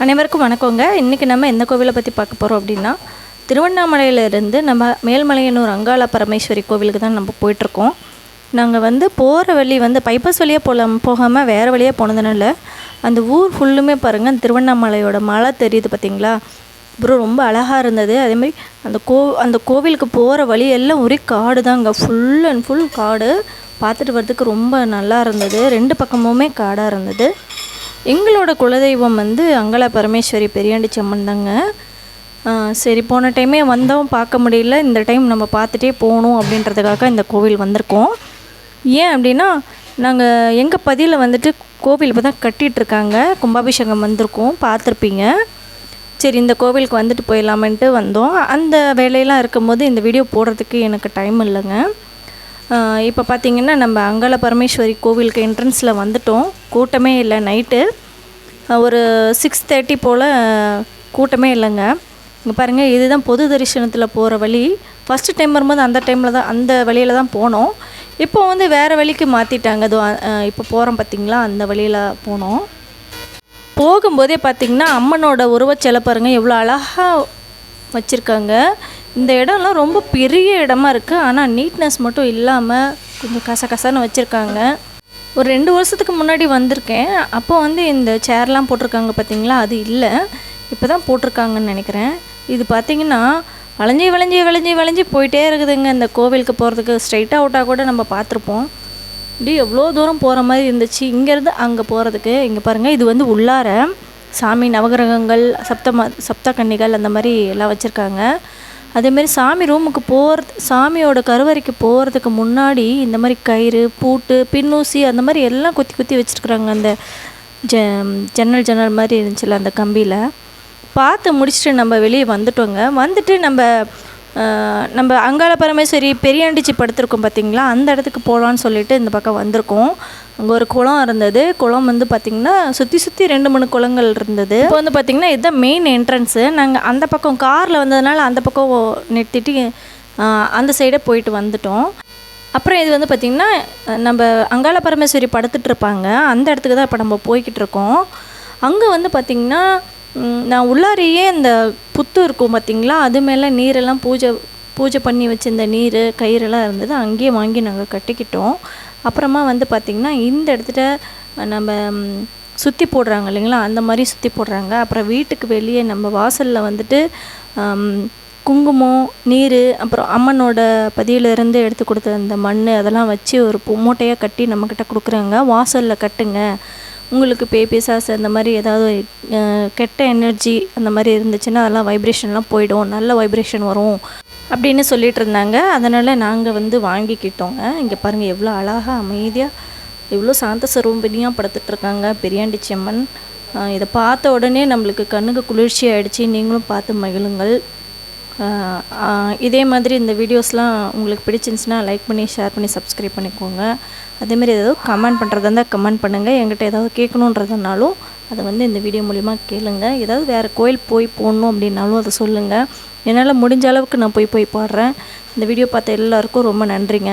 அனைவருக்கும் வணக்கங்க. இன்றைக்கி நம்ம எந்த கோவிலை பற்றி பார்க்க போகிறோம் அப்படின்னா, திருவண்ணாமலையிலேருந்து நம்ம மேல்மலையனூர் அங்காள பரமேஸ்வரி கோவிலுக்கு தான் நம்ம போயிட்டுருக்கோம். நாங்கள் போகிற வழி பைபாஸ் வழியாக போகாமல் வேறு வழியாக போனதுனால அந்த ஊர் ஃபுல்லுமே பாருங்கள், திருவண்ணாமலையோட மலை தெரியுது பார்த்திங்களா. அப்புறம் ரொம்ப அழகாக இருந்தது. அதேமாதிரி அந்த கோவிலுக்கு போகிற வழி எல்லாம் ஒரே காடு தாங்க, ஃபுல் அண்ட் ஃபுல் காடு. பார்த்துட்டு வர்றதுக்கு ரொம்ப நல்லா இருந்தது. 2 பக்கமுமே காடாக இருந்தது. எங்களோட குலதெய்வம் அங்காள பரமேஸ்வரி பெரியாண்டிச்சி அம்மன் தாங்க. சரி, போன டைமே வந்தோம், பார்க்க முடியல. இந்த டைம் நம்ம பார்த்துட்டே போகணும் அப்படின்றதுக்காக இந்த கோவில் வந்திருக்கோம். ஏன் அப்படின்னா, நாங்கள் எங்கள் பதியில் கோவில் இப்போ தான் கட்டிகிட்ருக்காங்க. கும்பாபிஷேகம் வந்திருக்கோம், பார்த்துருப்பீங்க. சரி, இந்த கோவிலுக்கு வந்துட்டு போயிடலாமன்ட்டு வந்தோம். அந்த வேலையெல்லாம் இருக்கும்போது இந்த வீடியோ போடுறதுக்கு எனக்கு டைம் இல்லைங்க. இப்போ பார்த்திங்கன்னா, நம்ம அங்காள பரமேஸ்வரி கோவிலுக்கு என்ட்ரன்ஸில் வந்துட்டோம். கூட்டமே இல்லை. நைட்டு ஒரு 6:30 போல் கூட்டமே இல்லைங்க. இங்கே பாருங்கள், இதுதான் பொது தரிசனத்தில் போகிற வழி. ஃபஸ்ட்டு டைம் வரும்போது அந்த வழியில் தான் போனோம். இப்போ வேறு வழிக்கு மாற்றிட்டாங்க. அது இப்போ போகிறோம் பார்த்திங்களா, அந்த வழியில் போனோம். போகும்போதே பார்த்திங்கன்னா, அம்மனோட உருவச்சிலை பாருங்கள் எவ்வளோ அழகாக வச்சுருக்காங்க. இந்த இடம்லாம் ரொம்ப பெரிய இடமா இருக்குது. ஆனால் நீட்னஸ் மட்டும் இல்லாமல் கொஞ்சம் கசகசன்னு வச்சுருக்காங்க. ஒரு 2 வருஷத்துக்கு முன்னாடி வந்திருக்கேன். அப்போ இந்த சேர்லாம் போட்டிருக்காங்க பார்த்திங்களா, அது இல்லை. இப்போ தான் போட்டிருக்காங்கன்னு நினைக்கிறேன். இது பார்த்திங்கன்னா வளைஞ்சி வளைஞ்சி வளைஞ்சி வளைஞ்சி போயிட்டே இருக்குதுங்க. இந்த கோவிலுக்கு போகிறதுக்கு ஸ்ட்ரைட்டாக அவுட்டாக கூட நம்ம பார்த்துருப்போம். இப்படி எவ்வளோ தூரம் போகிற மாதிரி இருந்துச்சு இங்கேருந்து அங்கே போகிறதுக்கு. இங்கே பாருங்கள், இது உள்ளார சாமி நவகிரகங்கள், சப்த கன்னிகள் அந்த மாதிரி எல்லாம் வச்சுருக்காங்க. அதேமாரி சாமி ரூமுக்கு சாமியோட கருவறைக்கு போகிறதுக்கு முன்னாடி இந்த மாதிரி கயிறு, பூட்டு, பின்னூசி அந்த மாதிரி எல்லாம் குத்தி குத்தி வச்சுருக்குறாங்க. அந்த ஜன்னல் மாதிரி இருந்துச்சுல அந்த கம்பியில். பார்த்து முடிச்சுட்டு நம்ம வெளியே வந்துட்டோங்க. வந்துட்டு நம்ம அங்காள பரமேஸ்வரி பெரியாண்டிச்சி படுத்திருக்கோம் பார்த்திங்களா, அந்த இடத்துக்கு போகலான்னு சொல்லிட்டு இந்த பக்கம் வந்திருக்கோம். அங்கே ஒரு குளம் இருந்தது. குளம் பார்த்திங்கன்னா சுற்றி 2-3 குளங்கள் இருந்தது. இப்போ பார்த்திங்கன்னா இதுதான் மெயின் என்ட்ரன்ஸு. நாங்கள் அந்த பக்கம் காரில் வந்ததுனால அந்த பக்கம் நிறுத்திட்டு அந்த சைடே போயிட்டு வந்துட்டோம். அப்புறம் இது பார்த்திங்கன்னா நம்ம அங்காள பரமேஸ்வரி படுத்துட்ருப்பாங்க, அந்த இடத்துக்கு தான் இப்போ நம்ம போய்கிட்டு இருக்கோம். அங்கே பார்த்திங்கன்னா நான் உள்ளாரையே இந்த புத்து இருக்கும் பார்த்திங்களா, அது மேலே நீரெல்லாம் பூஜை பண்ணி வச்சுருந்த நீர், கயிறெல்லாம் இருந்தது. அங்கேயே வாங்கி நாங்கள் கட்டிக்கிட்டோம். அப்புறமா பார்த்திங்கன்னா இந்த இடத்துல நம்ம சுற்றி போடுறாங்க இல்லைங்களா, அந்த மாதிரி சுற்றி போடுறாங்க. அப்புறம் வீட்டுக்கு வெளியே நம்ம வாசலில் குங்குமம், நீர், அப்புறம் அம்மனோட பதியிலேருந்து எடுத்து கொடுத்த அந்த மண் அதெல்லாம் வச்சு ஒரு மூட்டையாக கட்டி நம்மக்கிட்ட கொடுக்குறாங்க. வாசலில் கட்டுங்க, உங்களுக்கு பிசாசு அந்த மாதிரி ஏதாவது கெட்ட எனர்ஜி அந்த மாதிரி இருந்துச்சுன்னா அதெல்லாம் வைப்ரேஷன்லாம் போயிடும், நல்ல வைப்ரேஷன் வரும் அப்படின்னு சொல்லிட்டு இருந்தாங்க. அதனால் நாங்கள் வாங்கிக்கிட்டோங்க. இங்கே பாருங்கள் எவ்வளோ அழகாக அமைதியாக எவ்வளோ சாந்த சரூபினியாக படுத்துட்ருக்காங்க பெரியாண்டிச்சி அம்மன். இதை பார்த்த உடனே நம்மளுக்கு கண்ணுக்கு குளிர்ச்சி ஆகிடுச்சி. நீங்களும் பார்த்து மகிழுங்கள். இதே மாதிரி இந்த வீடியோஸ்லாம் உங்களுக்கு பிடிச்சிருந்துச்சுன்னா லைக் பண்ணி, ஷேர் பண்ணி, சப்ஸ்கிரைப் பண்ணிக்கோங்க. அதேமாதிரி ஏதாவது கமெண்ட் பண்ணுறதா இருந்தால் கமெண்ட் பண்ணுங்கள். என்கிட்ட ஏதாவது கேட்கணுன்றதுனாலும் அதை இந்த வீடியோ மூலிமா கேளுங்க. ஏதாவது வேறு கோயில் போடணும் அப்படின்னாலும் அதை சொல்லுங்கள். என்னால் முடிஞ்ச அளவுக்கு நான் போய் பாடுறேன். இந்த வீடியோ பார்த்த எல்லாருக்கும் ரொம்ப நன்றிங்க.